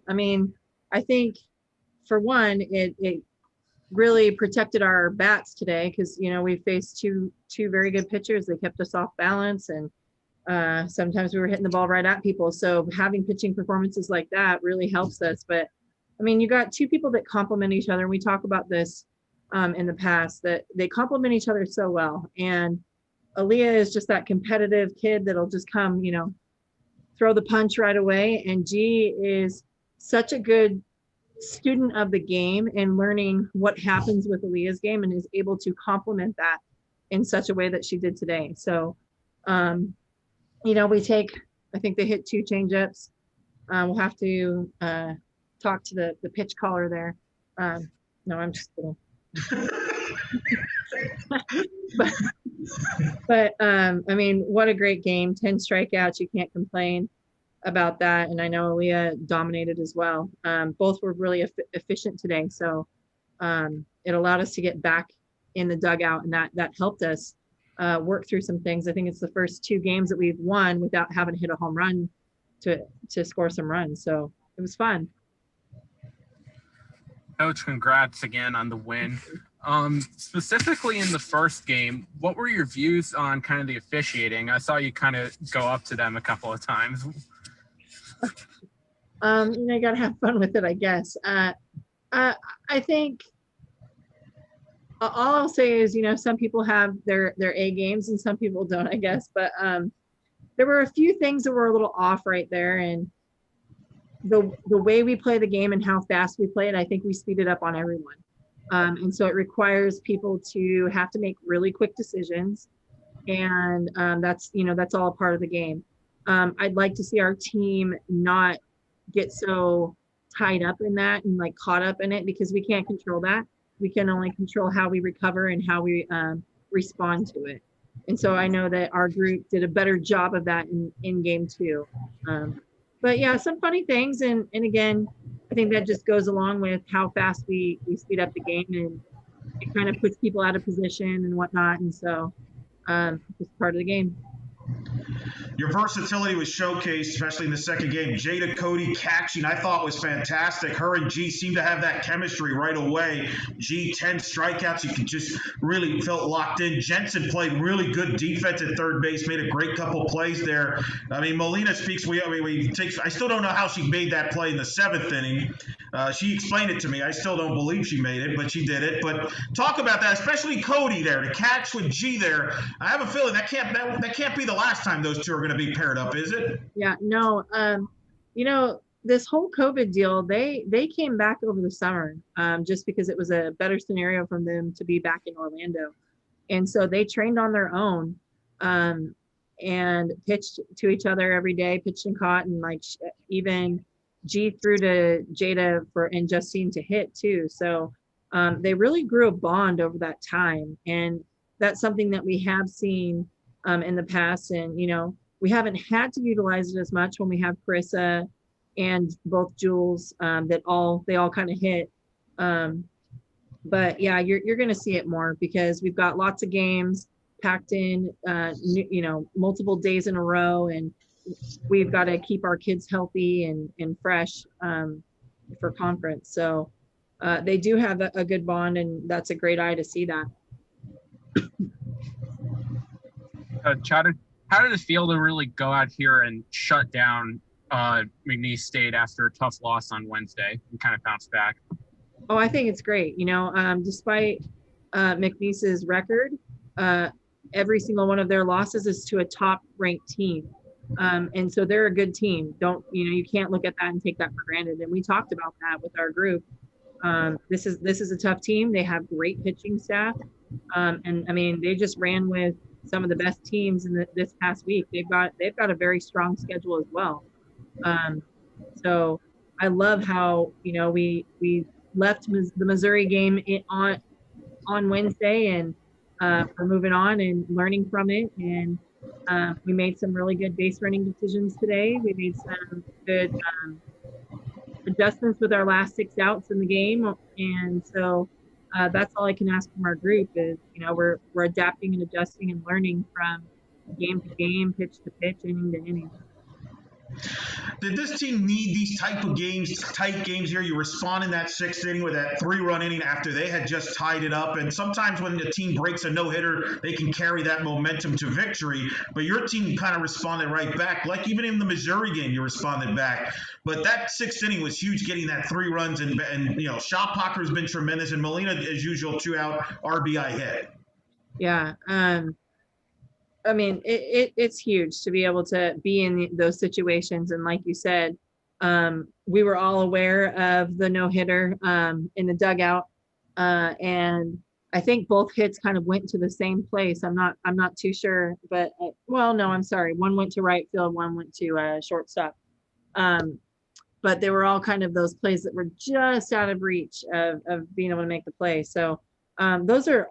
I mean, I think for one, it really protected our bats today because we faced two very good pitchers. They kept us off balance, and sometimes we were hitting the ball right at people. So having pitching performances like that really helps us. But I mean, you got two people that complement each other, and we talk about this in the past, that they complement each other so well. And Aaliyah is just that competitive kid that'll just come, throw the punch right away. And G is such a good student of the game and learning what happens with Aaliyah's game and is able to complement that in such a way that she did today. So, I think they hit two changeups. We'll have to talk to the pitch caller there. No, I'm just kidding. but I mean, what a great game. 10 strikeouts. You can't complain about that. And I know Aaliyah dominated as well. Both were really efficient today. So it allowed us to get back in the dugout, and that helped us work through some things. I think it's the first two games that we've won without having to hit a home run to score some runs. So it was fun. Coach, congrats again on the win. Specifically in the first game, what were your views on kind of the officiating? I saw you kind of go up to them a couple of times. You got to have fun with it, I guess. I think all I'll say is, some people have their A games and some people don't, I guess. But there were a few things that were a little off right there. And the way we play the game and how fast we play it, I think we speed it up on everyone. And so it requires people to have to make really quick decisions. And that's all a part of the game. I'd like to see our team not get so tied up in that and like caught up in it, because we can't control that. We can only control how we recover and how we respond to it. And so I know that our group did a better job of that in game two. But yeah, some funny things. And again, I think that just goes along with how fast we speed up the game, and it kind of puts people out of position and whatnot. And so it's part of the game. Your versatility was showcased, especially in the second game. Jada Cody catching, I thought was fantastic. Her and G seemed to have that chemistry right away. G, 10 strikeouts. You could just really felt locked in. Jensen played really good defense at third base, made a great couple plays there. I mean, Molina speaks. I still don't know how she made that play in the seventh inning. She explained it to me. I still don't believe she made it, but she did it. But talk about that, especially Cody there, to catch with G there. I have a feeling that can't be the last time those two are going to be paired up, is it? Yeah, no. This whole COVID deal, they came back over the summer just because it was a better scenario for them to be back in Orlando. And so they trained on their own and pitched to each other every day, pitched and caught, and like even G threw to Jada and Justine to hit too. So they really grew a bond over that time. And that's something that we have seen in the past. And, we haven't had to utilize it as much when we have Carissa and both Jules they all kind of hit. But yeah, you're going to see it more because we've got lots of games packed in, multiple days in a row, and we've got to keep our kids healthy and fresh for conference. So they do have a good bond, and that's a great eye to see that. How did it feel to really go out here and shut down McNeese State after a tough loss on Wednesday and kind of bounce back? Oh, I think it's great. Despite McNeese's record, every single one of their losses is to a top-ranked team. And so they're a good team. You can't look at that and take that for granted. And we talked about that with our group. This is a tough team. They have great pitching staff. And I mean, they just ran with some of the best teams in this past week. They've got a very strong schedule as well. So I love how, we left the Missouri game on Wednesday, and we're moving on and learning from it. And we made some really good base running decisions today. We made some good adjustments with our last 6 outs in the game. And so that's all I can ask from our group is, we're adapting and adjusting and learning from game to game, pitch to pitch, inning to inning. Did this team need these type of games, tight games here? You respond in that 6th inning with that 3-run inning after they had just tied it up. And sometimes when the team breaks a no-hitter, they can carry that momentum to victory. But your team kind of responded right back. Like even in the Missouri game, you responded back. But that 6th inning was huge, getting that 3 runs. And Schoppacher's been tremendous. And Molina, as usual, 2-out RBI hit. Yeah. I mean, it's huge to be able to be in those situations. And like you said, we were all aware of the no-hitter in the dugout. And I think both hits kind of went to the same place. I'm not too sure, but no, I'm sorry. One went to right field, one went to shortstop. But they were all kind of those plays that were just out of reach of being able to make the play. So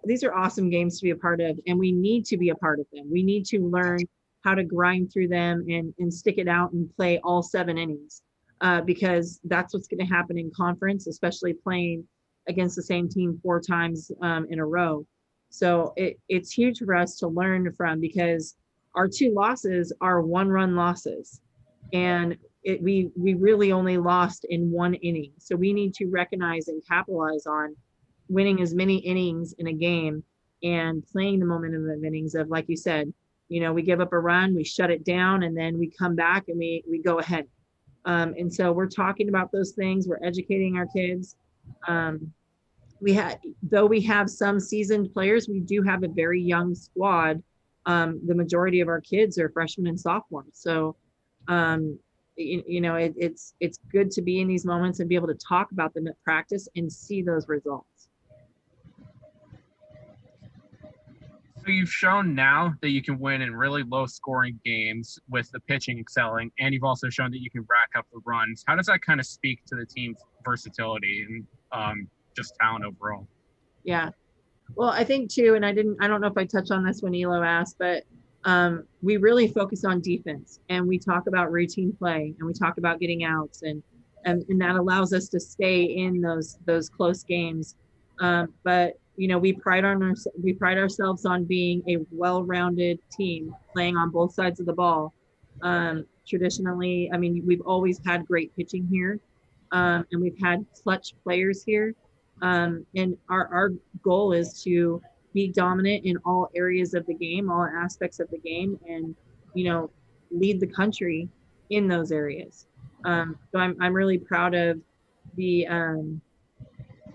these are awesome games to be a part of, and we need to be a part of them. We need to learn how to grind through them and stick it out and play all 7 innings because that's what's going to happen in conference, especially playing against the same team 4 times in a row. So it's huge for us to learn from because our 2 losses are 1-run losses, and we really only lost in 1 inning. So we need to recognize and capitalize on winning as many innings in a game and playing the momentum of innings of, like you said, we give up a run, we shut it down, and then we come back and we go ahead. And so we're talking about those things. We're educating our kids. Though we have some seasoned players, we do have a very young squad. The majority of our kids are freshmen and sophomores. So, it's good to be in these moments and be able to talk about them at practice and see those results. So you've shown now that you can win in really low scoring games with the pitching excelling, and you've also shown that you can rack up the runs. How does that kind of speak to the team's versatility and just talent overall? Yeah. Well, I think too, and I don't know if I touched on this when Elo asked, but we really focus on defense, and we talk about routine play, and we talk about getting outs, and that allows us to stay in those close games. But we pride ourselves on being a well-rounded team playing on both sides of the ball. Traditionally, I mean, we've always had great pitching here, and we've had clutch players here. And our goal is to be dominant in all areas of the game, all aspects of the game, and lead the country in those areas. So I'm really proud of the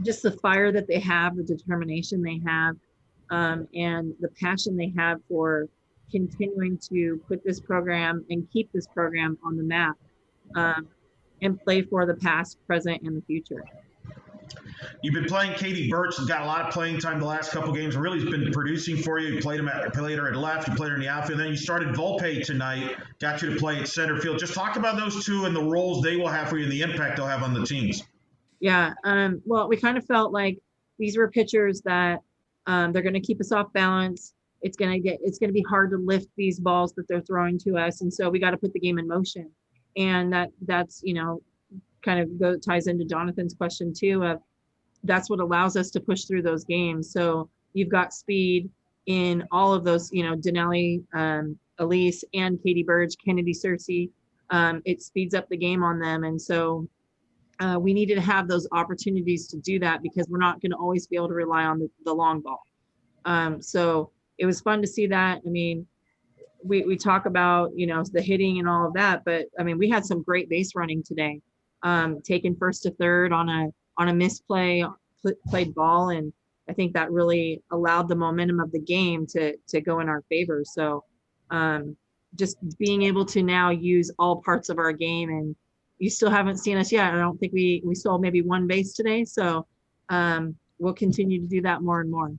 just the fire that they have, the determination they have, and the passion they have for continuing to put this program and keep this program on the map, and play for the past, present, and the future. You've been playing Katie Birch. She's got a lot of playing time the last couple games. Really has been producing for you. You played her at left, you played her in the outfield. Then you started Volpe tonight, got you to play at center field. Just talk about those 2 and the roles they will have for you and the impact they'll have on the teams. Yeah. Well, we kind of felt like these were pitchers that they're going to keep us off balance. It's going to be hard to lift these balls that they're throwing to us. And so we got to put the game in motion. And that's, kind of ties into Jonathan's question too, of that's what allows us to push through those games. So you've got speed in all of those, Denali, Elise, and Katie Burge, Kennedy Cersei. It speeds up the game on them. And so we needed to have those opportunities to do that because we're not going to always be able to rely on the long ball. So it was fun to see that. I mean, we talk about, the hitting and all of that, but I mean, we had some great base running today, taking first to third on a misplay, played ball. And I think that really allowed the momentum of the game to go in our favor. So just being able to now use all parts of our game, and you still haven't seen us yet. I don't think we stole maybe 1 base today. So we'll continue to do that more and more.